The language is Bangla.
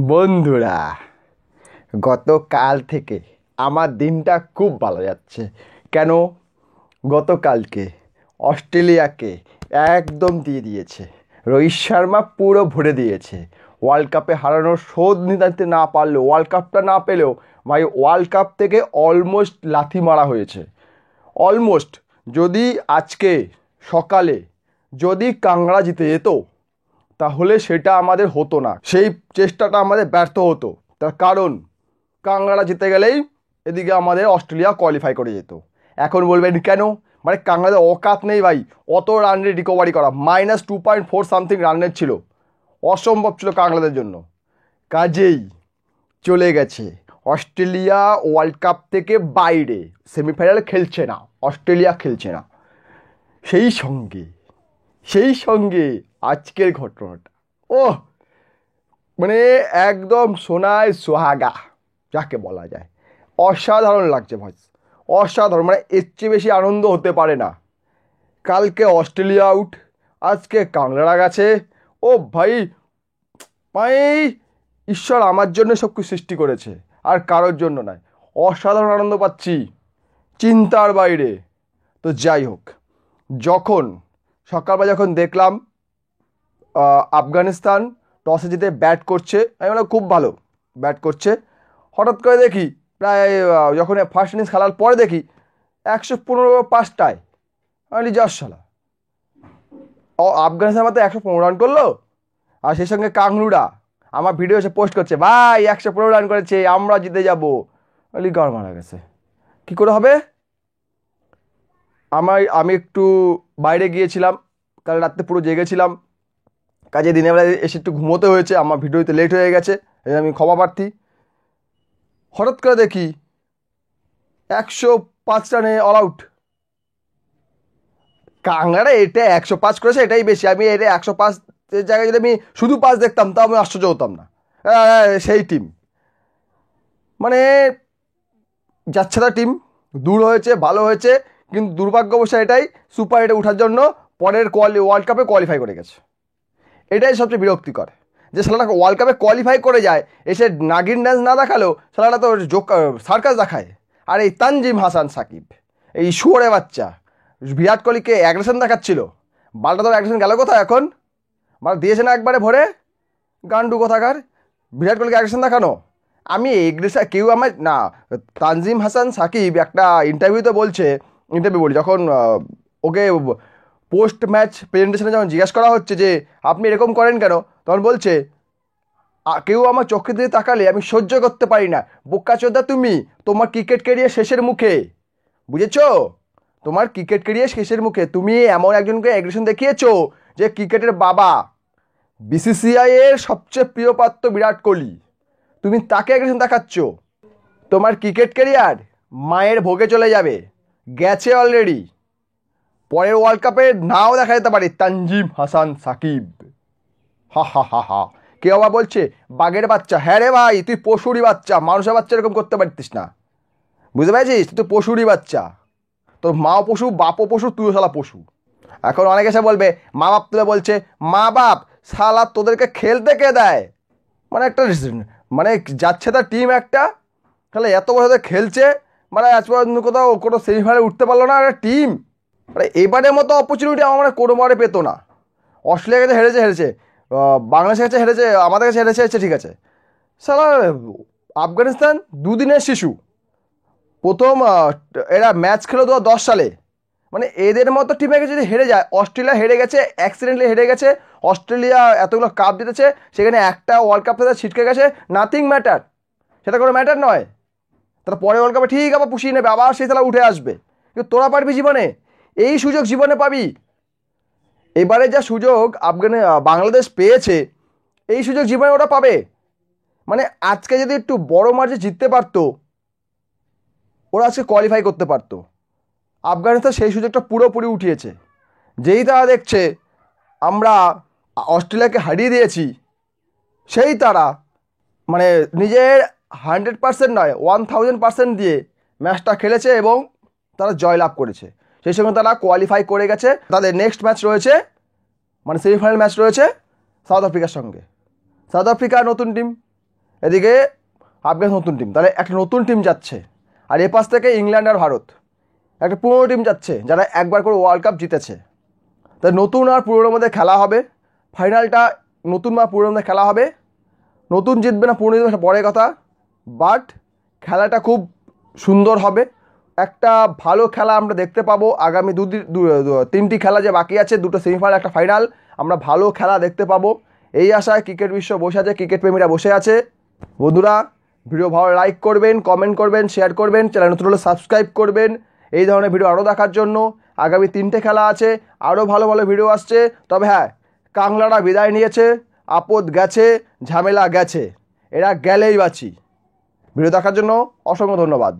বন্ধুরা, গতকাল থেকে আমার দিনটা খুব ভালো যাচ্ছে। কেন? গতকালকে অস্ট্রেলিয়াকে একদম দিয়ে দিয়েছে। রোহিত শর্মা পুরো ভরে দিয়েছে। ওয়ার্ল্ড কাপে হারানোর শোধ নিতে না পারলেও, ওয়ার্ল্ড কাপটা না পেলেও ভাই ওয়ার্ল্ড কাপ থেকে অলমোস্ট লাথি মারা হয়েছে। অলমোস্ট। যদি আজকে সকালে যদি কাংড়া জিতে যেত তাহলে সেটা আমাদের হতো না, সেই চেষ্টাটা আমাদের ব্যর্থ হতো। তার কারণ কাংড়া জিতে গেলেই এদিকে আমাদের অস্ট্রেলিয়া কোয়ালিফাই করে যেত। এখন বলবেন কেন? মানে কাংড়াদের অকাত নেই ভাই অত রান রেট রিকভারি করা। -2.4 সামথিং রান রেট ছিল, অসম্ভব ছিল কাংড়াদের জন্য। কাজেই চলে গেছে অস্ট্রেলিয়া ওয়ার্ল্ড কাপ থেকে বাইরে, সেমিফাইনালে খেলছে না, অস্ট্রেলিয়া খেলছে না। সেই সঙ্গে আজকের ঘটনাটা মানে একদম সোনায় সোহাগা যাকে বলা যায়, অসাধারণ লাগছে ভাই, অসাধারণ। মানে এর চেয়ে বেশি আনন্দ হতে পারে না। কালকে অস্ট্রেলিয়া আউট, আজকে কাংড়া গেছে। ভাই ভাই, ঈশ্বর আমার জন্য সব কিছু সৃষ্টি করেছে, আর কারোর জন্য নয়। অসাধারণ আনন্দ পাচ্ছি, চিন্তার বাইরে। তো যাই হোক, সকালবেলা যখন দেখলাম আফগানিস্তান টসে জিতে ব্যাট করছে, আমি বললাম খুব ভালো ব্যাট করছে। হঠাৎ করে দেখি প্রায় যখন ফার্স্ট ইনিংস খেলার পরে দেখি 115 আমি যাস শালা, আফগানিস্তান মাত্র 115 রান করলো, আর সেই সঙ্গে কাংলুরা আমার ভিডিও এসে পোস্ট করছে, ভাই 115 রান করেছে, আমরা জিতে যাবো। বলি গাড় মারা গেছে, কী করে হবে? আমি একটু বাইরে গিয়েছিলাম, কাল রাত্রে পুরো জেগেছিলাম, কাজে দিনের বেলায় এসে একটু ঘুমোতে হয়েছে, আমার ভিডিওতে লেট হয়ে গেছে, আমি ক্ষমা প্রার্থী। হঠাৎ করে দেখি 105 রানে অল আউট। কাংড়ারা এটা 105 করেছে, এটাই বেশি। আমি এটা 105 জায়গায় যদি আমি শুধু 5 দেখতাম তাও আমি আশ্চর্য হতাম না। সেই টিম মানে যাচ্ছে না, টিম দূর হয়েছে, ভালো হয়েছে, কিন্তু দুর্ভাগ্যবশত এটাই সুপার এইটে ওঠার জন্য পরের ওয়ার্ল্ড কাপে কোয়ালিফাই করে গেছে। এটাই সবচেয়ে বিরক্তিকর, যে শালাটা ওয়ার্ল্ড কাপে কোয়ালিফাই করে যায়, এসে নাগিন ড্যান্স না দেখালেও শালাটা তো সার্কাস দেখায়। আর এই তানজিম হাসান সাকিব, এই শুয়োরে বাচ্চা, বিরাট কোহলিকে অ্যাগ্রেশন দেখাচ্ছিল, বালটা তো অ্যাগ্রেশন গেল কোথায় এখন? বাল দিয়েছে না একবারে ভরে, গান্ডু কোথাকার। বিরাট কোহলিকে অ্যাগ্রেশন দেখানো, আমি এগ্রেশন কেউ আমার না। তানজিম হাসান সাকিব একটা ইন্টারভিউ বলি, যখন ওকে পোস্ট ম্যাচ প্রেজেন্টেশনে যখন জিজ্ঞাসা করা হচ্ছে যে আপনি এরকম করেন কেন, তখন বলছে কেউ আমার চোখের দিকে তাকালে আমি সহ্য করতে পারি না। বোক্কাচোদা তুমি, তোমার ক্রিকেট ক্যারিয়ার শেষের মুখে, বুঝেছো? তোমার ক্রিকেট ক্যারিয়ার শেষের মুখে তুমি এমন একজনকে অ্যাগ্রেশন দেখিয়েছো যে ক্রিকেটের বাবা, বিসিসিআই এর সবচেয়ে প্রিয় পাত্র বিরাট কোহলি, তুমি তাকে অ্যাগ্রেশন দেখাচ্ছ। তোমার ক্রিকেট ক্যারিয়ার মায়ের ভোগে চলে যাবে, গেছে অলরেডি। পরের ওয়ার্ল্ড কাপে নাও দেখা যেতে পারে তানজিম হাসান সাকিব। হা হা হা হা। কেউ আবার বলছে বাঘের বাচ্চা। হ্যাঁ রে ভাই, তুই পশুরই বাচ্চা, মানুষের বাচ্চা এরকম করতে পারতিস না, বুঝতে পেরেছিস? তুই পশুরই বাচ্চা, তোর মাও পশু, বাপও পশু, তুইও শালা পশু। এখন অনেকে এসে বলবে, মা বাপ তুলে বলছে, মা বাপ শালা তোদেরকে খেলতে কে দেয়? মানে একটা মানে যাচ্ছে তার টিম একটা, তাহলে এত বছর খেলছে, মানে আজ পর্যন্ত কোথাও কোনো সেমিফাইনালে উঠতে পারলো না একটা টিম। মানে এবারের মতো অপরচুনিটি আমার কোনোবারে পেতো না। অস্ট্রেলিয়ার কাছে হেরেছে, বাংলাদেশের কাছে হেরেছে, আমাদের কাছে হেরেছে, ঠিক আছে। সালা আফগানিস্তান দুদিনের শিশু, প্রথম এরা ম্যাচ খেলো 2010 সালে। মানে এদের মতো টিমে যদি হেরে যায়, অস্ট্রেলিয়া হেরে গেছে, অ্যাক্সিডেন্টলি হেরে গেছে। অস্ট্রেলিয়া এতগুলো কাপ জিতেছে, সেখানে একটা ওয়ার্ল্ড কাপ থেকে ছিটকে গেছে, নাথিং ম্যাটার, সেটা কোনো ম্যাটার নয়। তারা পরে ওয়ার্ল্ড কাপে ঠিক আবার পুষিয়ে নেবে, আবার সেই তারা উঠে আসবে। কিন্তু তোরা পারবি জীবনে? এই সুযোগ জীবনে পাবি? এবারে যা সুযোগ বাংলাদেশ পেয়েছে, এই সুযোগ জীবনে ওরা পাবে। মানে আজকে যদি একটু বড় মার্জে জিততে পারতো, ওরা আজকে কোয়ালিফাই করতে পারতো। আফগানিস্তান সেই সুযোগটা পুরোপুরি উঠিয়েছে। যেই তারা দেখছে আমরা অস্ট্রেলিয়াকে হারিয়ে দিয়েছি, সেই তারা মানে নিজের 100% নয় 1000% দিয়ে ম্যাচটা খেলেছে এবং তারা জয়লাভ করেছে। সেই সঙ্গে তারা কোয়ালিফাই করে গেছে। তাদের নেক্সট ম্যাচ রয়েছে, মানে সেমিফাইনাল ম্যাচ রয়েছে সাউথ আফ্রিকার সঙ্গে। সাউথ আফ্রিকা নতুন টিম, এদিকে আফগানিস্তান নতুন টিম, তাহলে একটা নতুন টিম যাচ্ছে। আর এ পাশ থেকে ইংল্যান্ড আর ভারত একটা পুরনো টিম যাচ্ছে যারা একবার করে ওয়ার্ল্ড কাপ জিতেছে। তাই নতুন আর পুরনোর মধ্যে খেলা হবে, ফাইনালটা নতুন বা পুরনোর মধ্যে খেলা হবে। নতুন জিতবে না পুরনো জিতবে সেটা পরের কথা, বাট খেলাটা খুব সুন্দর হবে। একটা ভালো খেলা আমরা দেখতে পাবো আগামী তিনটি খেলা যে বাকি আছে, দুটো সেমিফাইনাল একটা ফাইনাল, আমরা ভালো খেলা দেখতে পাবো এই আশায় ক্রিকেট বিশ্ব বসে আছে, ক্রিকেট প্রেমীরা বসে আছে। বন্ধুরা ভিডিও ভালো লাইক করবেন, কমেন্ট করবেন, শেয়ার করবেন, চ্যানেল নতুন হলে সাবস্ক্রাইব করবেন এই ধরনের ভিডিও আরও দেখার জন্য। আগামী 3টে খেলা আছে, আরও ভালো ভালো ভিডিও আসছে। তবে হ্যাঁ, কাংলারা বিদায় নিয়েছে, আপদ গেছে, ঝামেলা গেছে, এরা গেলেই বাঁচি। ভিডিও দেখার জন্য অসংখ্য ধন্যবাদ।